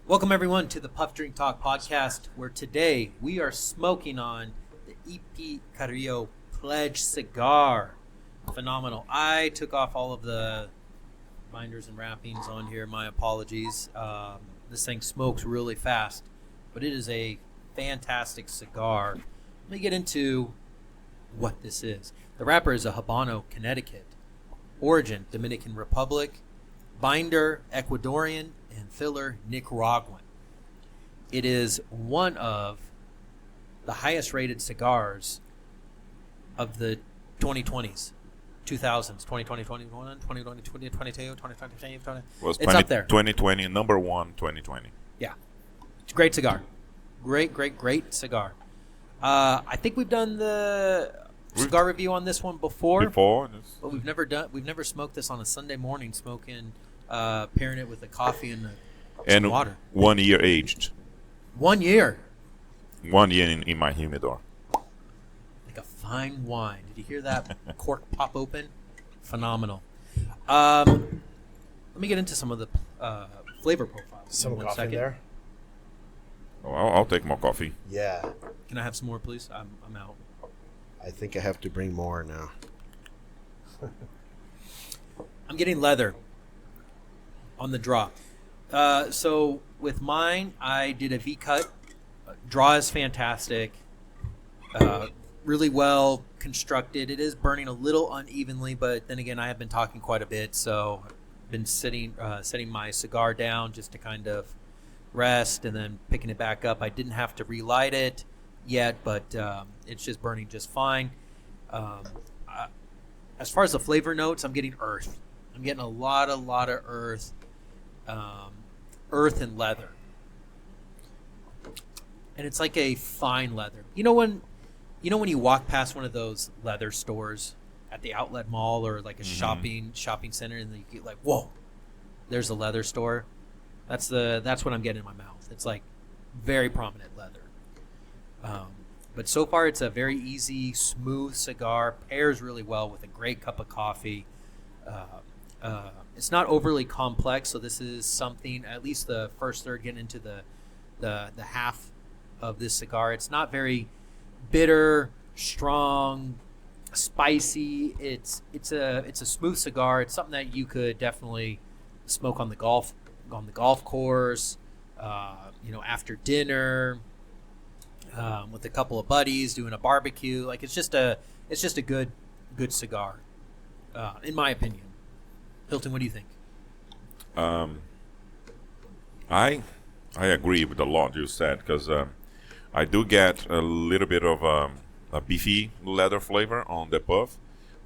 Welcome, everyone, to the Puff Drink Talk podcast, where today we are smoking on the EP Carrillo Pledge cigar. Phenomenal. I took off all of the binders and wrappings on here. My apologies. This thing smokes really fast, but it is a fantastic cigar. Let me get into what this is. The wrapper is a Habano Connecticut. Origin, Dominican Republic. Binder, Ecuadorian, and filler, Nicaraguan. It is one of the highest rated cigars of the 2020s, 2000s, 2020, 2021, 2020, 2022, 2023, it's up there. 2020, number one, 2020. Yeah. It's a great cigar. Great cigar. I think we've done the cigar review on this one before, but we've never smoked this on a Sunday morning, pairing it with a coffee and some water. 1 year aged. 1 year. 1 year in my humidor. Like a fine wine. Did you hear that cork pop open? Phenomenal. Let me get into some of the flavor profiles. Some coffee in there? Oh, I'll take more coffee. Yeah. Can I have some more, please? I'm out. I think I have to bring more now. I'm getting leather on the draw. So with mine, I did a V-cut. Draw is fantastic. Really well constructed. It is burning a little unevenly, but then again, I have been talking quite a bit, so I've been setting my cigar down just to kind of rest and then picking it back up. I didn't have to relight it yet, but it's just burning just fine. As far as the flavor notes, I'm getting earth. I'm getting a lot of earth. Earth and leather, and it's like a fine leather. You know when you walk past one of those leather stores at the outlet mall or like a shopping center, and you get like, whoa, there's a leather store. That's what I'm getting in my mouth. It's like very prominent leather. But so far, it's a very easy, smooth cigar. Pairs really well with a great cup of coffee. It's not overly complex, so this is something, at least the first third, getting into the half of this cigar. It's not very bitter, strong, spicy. It's a smooth cigar. It's something that you could definitely smoke on the golf course, after dinner, with a couple of buddies doing a barbecue. Like it's just a good cigar, in my opinion. Hilton, what do you think? I agree with a lot you said, because I do get a little bit of a beefy leather flavor on the puff,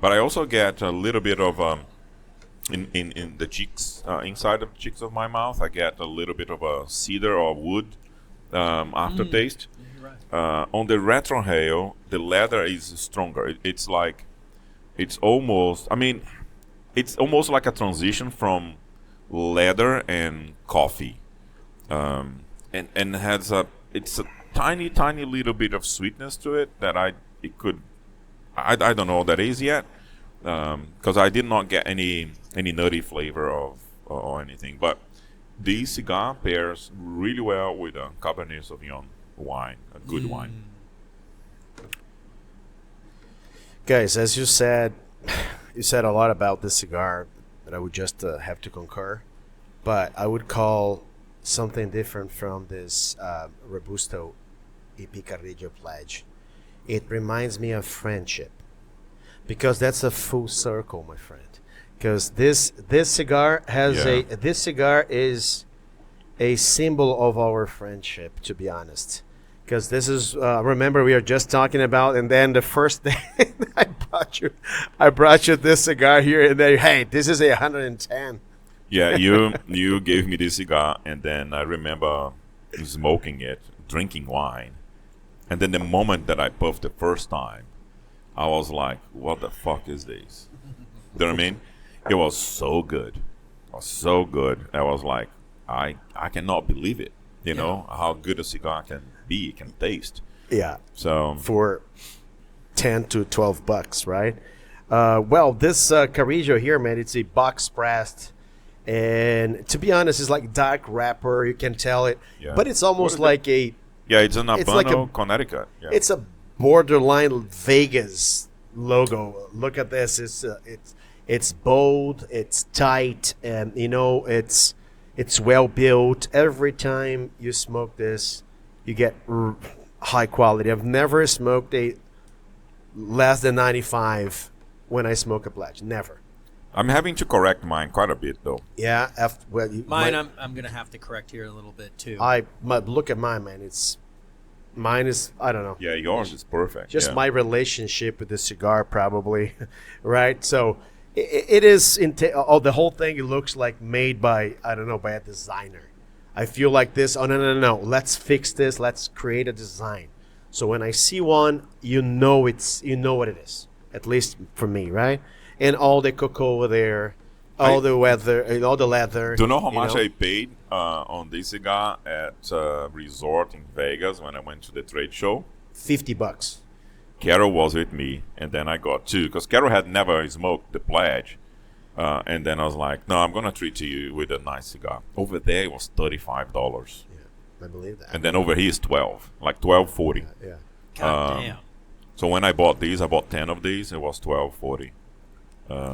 but I also get a little bit of in the cheeks, inside of the cheeks of my mouth. I get a little bit of a cedar or wood aftertaste. Right. On the retrohale, the leather is stronger. It's almost like a transition from leather and coffee, and has it's a tiny little bit of sweetness to it that I don't know what that is yet, because I did not get any nutty flavor or anything. But this cigar pairs really well with a Cabernet Sauvignon wine, a good wine. Guys, as you said a lot about this cigar that I would just have to concur, but I would call something different from this Robusto EP Carrillo Pledge. It reminds me of friendship, because that's a full circle, my friend. Because this cigar is a symbol of our friendship, to be honest. Because this is remember, we are just talking about, and then the first day I brought you this cigar here, and then, hey, this is a 110. Yeah, you gave me this cigar, and then I remember smoking it, drinking wine, and then the moment that I puffed the first time, I was like, what the fuck is this? You know what I mean? It was so good. It was so good. I was like, I cannot believe it. You know how good a cigar can be, can taste. Yeah. So for $10 to $12, right? Well, this Carrillo here, man, it's a box pressed And to be honest, it's like dark wrapper. You can tell it, Yeah. but it's almost What is like a. Yeah, it's an It's Habano, like a- Connecticut. Yeah. It's a borderline Vegas logo. Look at this. It's bold. It's tight, and it's well built. Every time you smoke this, you get high quality. I've never smoked a less than 95 when I smoke a Pledge. Never. I'm having to correct mine quite a bit, though. Yeah. Mine, I'm gonna have to correct here a little bit too. Look at mine, man. Mine is, I don't know. Yeah, yours is perfect. Just yeah. my relationship with the cigar, probably, right? So it is. The whole thing. It looks like made by, I don't know, by a designer. I feel like this. Oh no! Let's fix this. Let's create a design. So when I see one, you know what it is. At least for me, right? And all the cocoa over there, all the weather, and all the leather. Do you know how much I paid on this cigar at a resort in Vegas when I went to the trade show? $50. Carol was with me, and then I got two because Carol had never smoked the Pledge, and then I was like, "No, I'm gonna treat you with a nice cigar." Over there, it was $35, I believe that. and then over here is like $12.40. Yeah. God damn. So when I bought these, I bought 10 of these. It was $12.40. Yeah.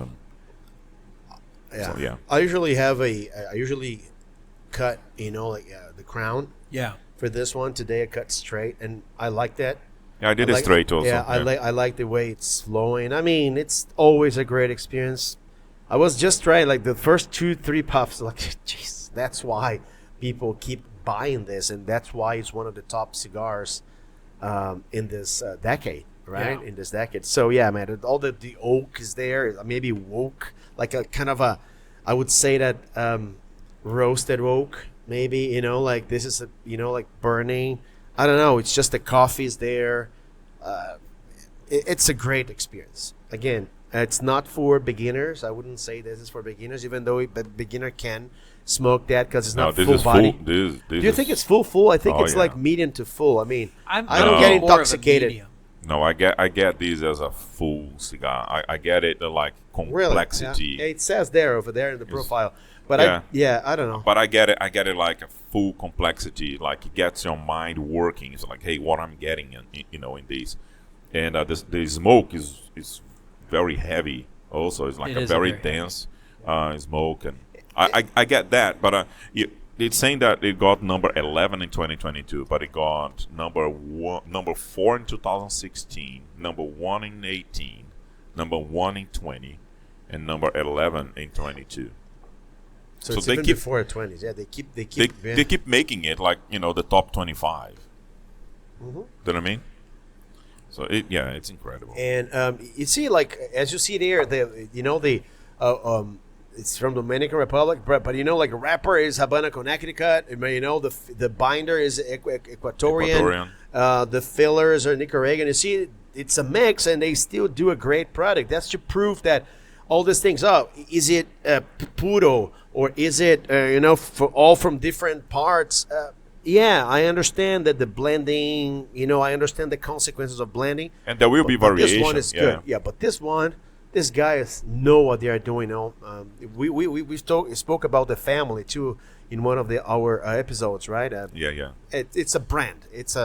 So, yeah. I usually cut, the crown Yeah. for this one. Today I cut straight, and I like that. Yeah, I did it straight also. Yeah, I like the way it's flowing. I mean, it's always a great experience. I was just trying, like, the first 2-3 puffs, like, jeez, that's why people keep buying this, and that's why it's one of the top cigars in this decade, right? Yeah. In this decade. So yeah, man, all the oak is there. Maybe woke, like a kind of a, I would say that roasted oak, maybe. Like this is like burning. I don't know. It's just the coffee's there. It's a great experience. Again, it's not for beginners. I wouldn't say this is for beginners, even though a beginner can smoke that because it's not this full is body. full. This Do you think it's full? I think Oh, it's yeah. like medium to full. I mean, I I'm don't get more of a intoxicated. medium. No, I get these as a full cigar. I get it like Really? complexity. Yeah. It says over there in the profile. But I don't know. But I get it like a full complexity. Like it gets your mind working. It's like, hey, what I'm getting in these, and the smoke is very heavy. Also, it's like It a is very very dense smoke, and I get that. But it's saying that it got number 11 in 2022, but it got number 4 in 2016, number 1 in 18, number 1 in 20, and number 11 in 22. So So it's they even keep- before the 20s. Yeah, they keep. They keep making it like the top 25. Mhm. Do you know what I mean? So it's incredible. And you see, like as you see there, it's from Dominican Republic, but like wrapper is Habano Connecticut. The binder is Ecuadorian. The fillers are Nicaraguan. You see, it's a mix, and they still do a great product. That's to prove that all these things. Oh, is it puro or is it all from different parts? Yeah, I understand that the blending. I understand the consequences of blending. And there will be But variation. This one is good. Yeah, but this guys know what they are doing. We spoke about the family too in one of our episodes, right? Yeah. It's a brand. It's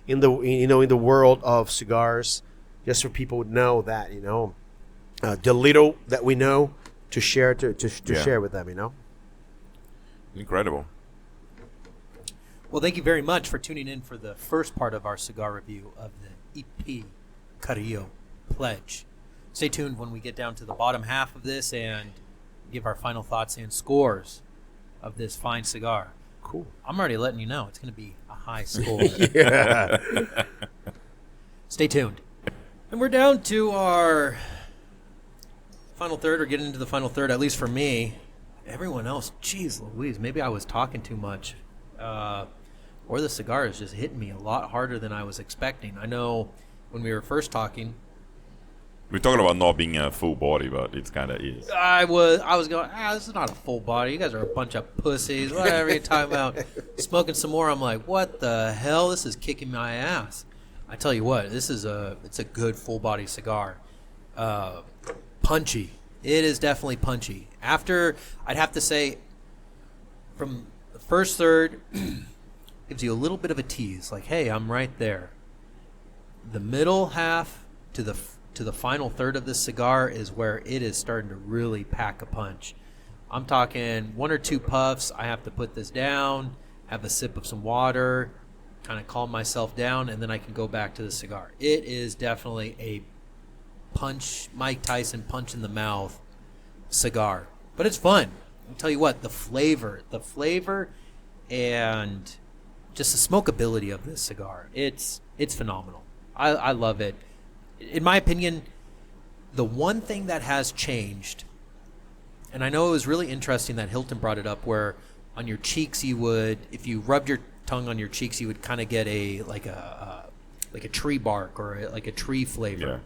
in the world of cigars, just so people would know that the little that we know to share share with them. Incredible. Well, thank you very much for tuning in for the first part of our cigar review of the EP Carrillo Pledge. Stay tuned when we get down to the bottom half of this and give our final thoughts and scores of this fine cigar. Cool. I'm already letting you know it's going to be a high score. Yeah. Stay tuned. And we're down to our final third, or getting into the final third, at least for me. Everyone else, geez Louise, maybe I was talking too much. Or the cigar is just hitting me a lot harder than I was expecting. I know when we were first talking, We're talking about not being a full body, but it's kind of is. I was going, this is not a full body. You guys are a bunch of pussies. Whatever you're talking about. Smoking some more, I'm like, what the hell? This is kicking my ass. I tell you what, it's a good full body cigar. Punchy It is definitely punchy. After, I'd have to say, from the first third, gives you a little bit of a tease, like, hey, I'm right there. The middle half to the final third of this cigar is where it is starting to really pack a punch. I'm talking 1 or 2 puffs. I have to put this down, have a sip of some water, kind of calm myself down, and then I can go back to the cigar. It is definitely a punch, Mike Tyson punch in the mouth cigar, but it's fun. I'll tell you what, the flavor and just the smokability of this cigar, it's phenomenal. I love it. In my opinion, the one thing that has changed, and I know it was really interesting that Hilton brought it up, where on your cheeks you would, if you rubbed your tongue on your cheeks, you would kind of get a tree bark or like a tree flavor.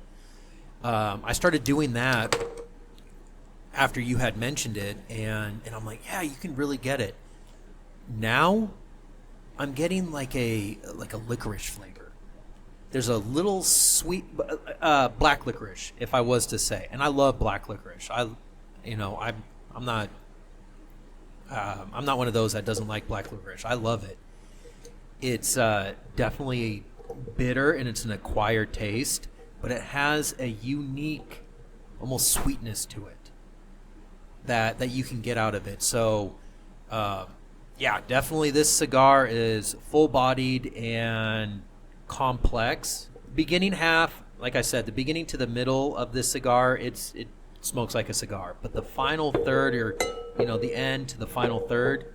Yeah. I started doing that after you had mentioned it, and I'm like, yeah, you can really get it. Now I'm getting like a licorice flavor. There's a little sweet black licorice, if I was to say, and I love black licorice. I'm not one of those that doesn't like black licorice. I love it. It's definitely bitter, and it's an acquired taste, but it has a unique, almost sweetness to it that you can get out of it. So, yeah, definitely this cigar is full-bodied and complex. Beginning half, like I said, the beginning to the middle of this cigar, it smokes like a cigar. But the final third, or the end to the final third,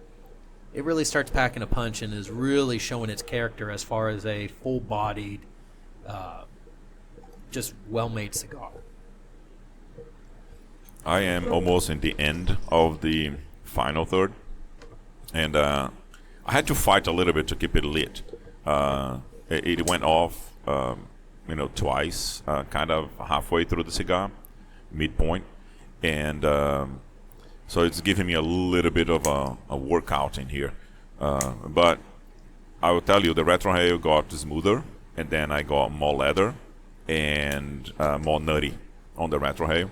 it really starts packing a punch and is really showing its character as far as a full-bodied, just well-made cigar. I am almost in the end of the final third, and I had to fight a little bit to keep it lit. It went off, twice, kind of halfway through the cigar, midpoint, and so it's giving me a little bit of a workout in here. But I will tell you, the retrohale got smoother, and then I got more leather and more nutty on the retrohale.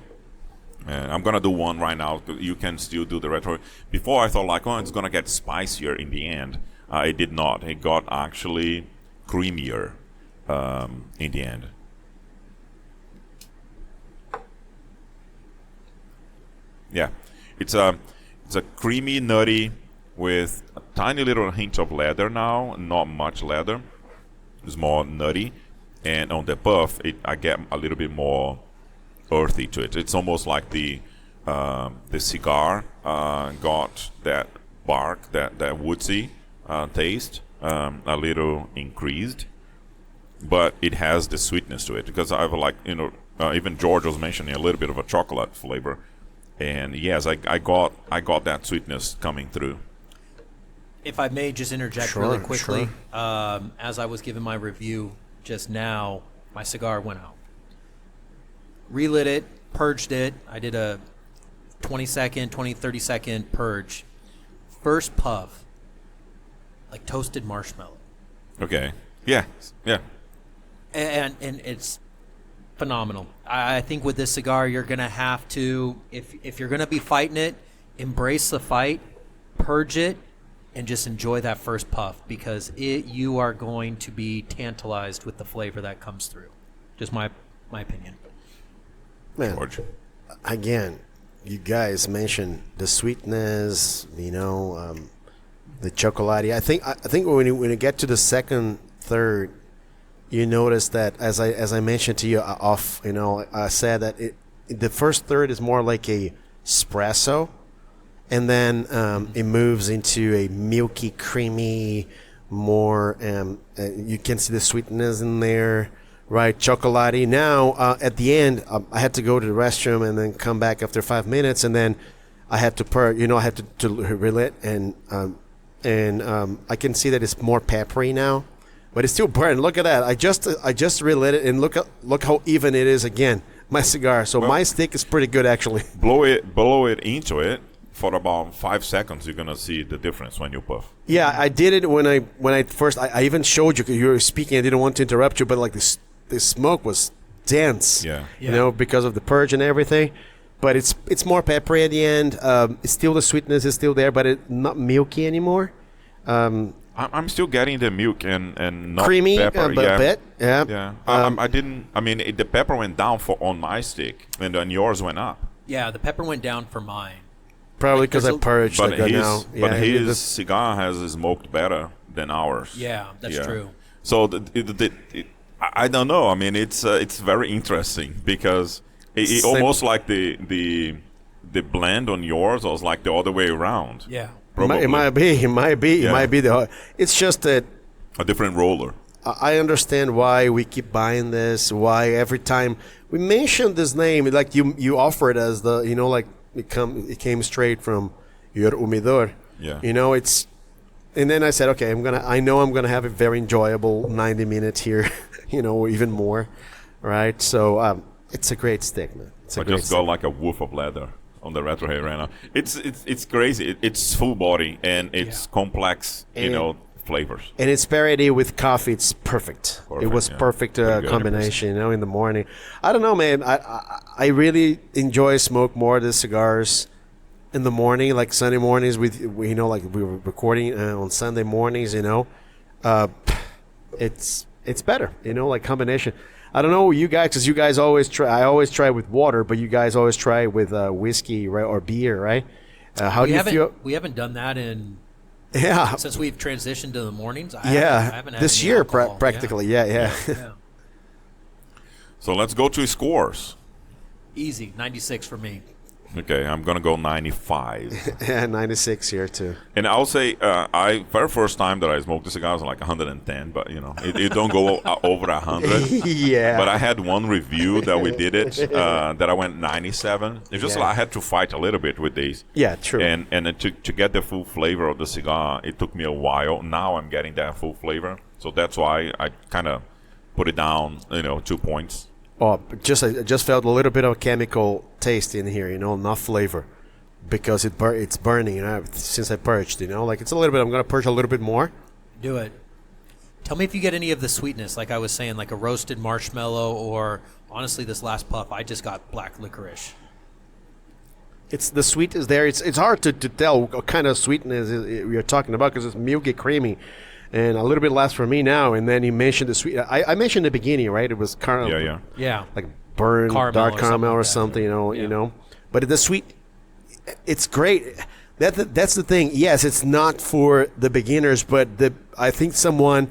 And I'm gonna do one right now. You can still do the retro. Before I thought like, oh, it's gonna get spicier in the end. It did not. It got actually creamier in the end. Yeah, it's a creamy, nutty with a tiny little hint of leather now. Not much leather. It's more nutty, and on the puff, I get a little bit more earthy to it. It's almost like the cigar got that bark, that woodsy taste, a little increased, but it has the sweetness to it, because I've even George was mentioning a little bit of a chocolate flavor, and yes, I got that sweetness coming through. If I may just interject really quickly, as I was giving my review just now, my cigar went out. Relit it, purged it. I did a 20, 30 second purge. First puff, like toasted marshmallow. Okay. Yeah. And it's phenomenal. I think with this cigar, you're going to have to, if you're going to be fighting it, embrace the fight, purge it, and just enjoy that first puff, because you are going to be tantalized with the flavor that comes through. Just my opinion. Man, George. Again, you guys mentioned the sweetness, the Chocolaty. I think when you get to the second, third, you notice that as I mentioned to you I said that the first third is more like a espresso, and then it moves into a milky, creamy, more. You can see the sweetness in there. Right, Chocolaty. Now, at the end, I had to go to the restroom and then come back after 5 minutes, and then I had to I had to relit, and I can see that it's more peppery now, but it's still burnt. Look at that. I just relit it, and look how even it is again. My cigar. So my stick is pretty good, actually. Blow it into it for about 5 seconds. You're gonna see the difference when you puff. Yeah, I did it when I first. I even showed you, because you were speaking. I didn't want to interrupt you, but like this smoke was dense, yeah. because of the purge and everything. but it's more peppery at the end. It's still the sweetness is still there, but it's not milky anymore. I'm still getting the milk and not Creamy pepper. a bit. Yeah. Yeah. I didn't. I mean, the pepper went down on my stick, and then yours went up. Yeah, the pepper went down for mine. Probably because I purged But it now. his cigar has smoked better than ours. Yeah, that's true. So I don't know. I mean, it's very interesting because it almost like the blend on yours was like the other way around. Yeah. It might be it's just that A different roller. I understand why we keep buying this, why every time we mention this name, like you offer it as the, like it came straight from your humidor. Yeah. It's, and then I said, okay, I know I'm gonna have a very enjoyable 90 minutes here, even more, right? So it's a great stick, man. I just got like a woof of leather on the retrohead right now. It's crazy. It's full body and it's complex, flavors. And its parity with coffee, it's perfect. It was perfect combination, in the morning. I don't know, man. I really enjoy smoke more of the cigars in the morning, like Sunday mornings. Like we were recording on Sunday mornings. It's better, like combination. I don't know you guys, because you guys always try. I always try with water, but you guys always try with whiskey, right, or beer, right? How do you feel? We haven't done that since we've transitioned to the mornings. I haven't had this any year alcohol. practically. Yeah. So let's go to scores. Easy, 96 for me. Okay, I'm gonna go 95. Yeah, 96 here too. And I'll say, very first time that I smoked the cigar was like 110, but it don't go over 100. Yeah. But I had one review that we did it that I went 97. It's just like I had to fight a little bit with these. Yeah, true. And to get the full flavor of the cigar, it took me a while. Now I'm getting that full flavor, so that's why I kind of put it down, 2 points. Oh, I just felt a little bit of chemical taste in here, not flavor, because it's burning, since I purged, like it's a little bit. I'm gonna purge a little bit more. Do it. Tell me if you get any of the sweetness, like I was saying, like a roasted marshmallow, or honestly, this last puff, I just got black licorice. It's the sweet is there. It's hard to tell what kind of sweetness you're talking about, because it's milky, creamy. And a little bit less for me now. And then you mentioned the sweet. I mentioned the beginning, right? It was caramel. Yeah. Like burned dark caramel or something, you know. But the sweet, it's great. That's the thing. Yes, it's not for the beginners, but I think someone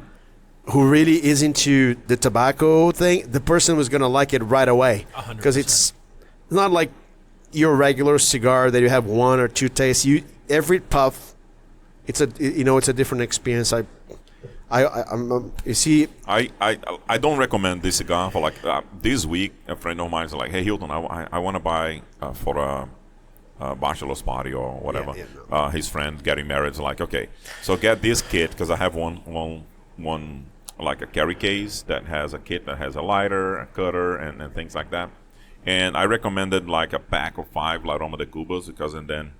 who really is into the tobacco thing, the person was gonna like it right away, because it's not like your regular cigar that you have one or two tastes. Every puff, it's a different experience. You see, I don't recommend this cigar for this week. A friend of mine is like, hey Hilton, I want to buy for a bachelor's party or whatever. His friend getting married is like, okay, so get this kit, because I have one like a carry case that has a kit that has a lighter, a cutter, and things like that. And I recommended like a pack of 5 La Roma de Cubas, because then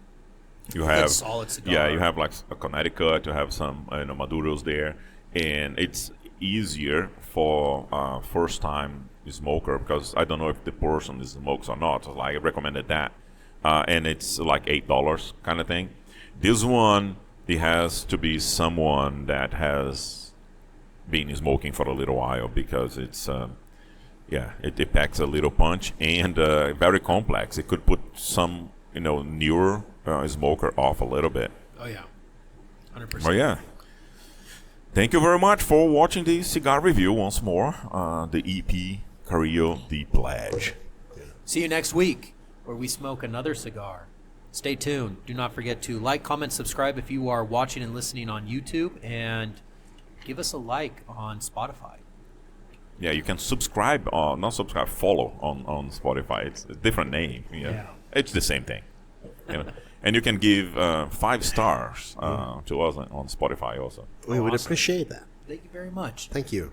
you have solid cigar. Yeah, you have like a Connecticut, you have some Maduros there, and it's easier for first time smoker, because I don't know if the person smokes or not. So I recommended that, and it's like $8 kind of thing. This one, it has to be someone that has been smoking for a little while, because it's it packs a little punch, and very complex. It could put some newer smoker off a little bit. Oh yeah, 100%. Oh yeah. Thank you very much for watching the cigar review once more. The EP Carrillo Pledge. See you next week, where we smoke another cigar. Stay tuned. Do not forget to like, comment, subscribe if you are watching and listening on YouTube, and give us a like on Spotify. Yeah, you can subscribe, not subscribe, follow on Spotify. It's a different name. Yeah. It's the same thing. And you can give 5 stars to us on Spotify also. We would appreciate that. Thank you very much. Thank you.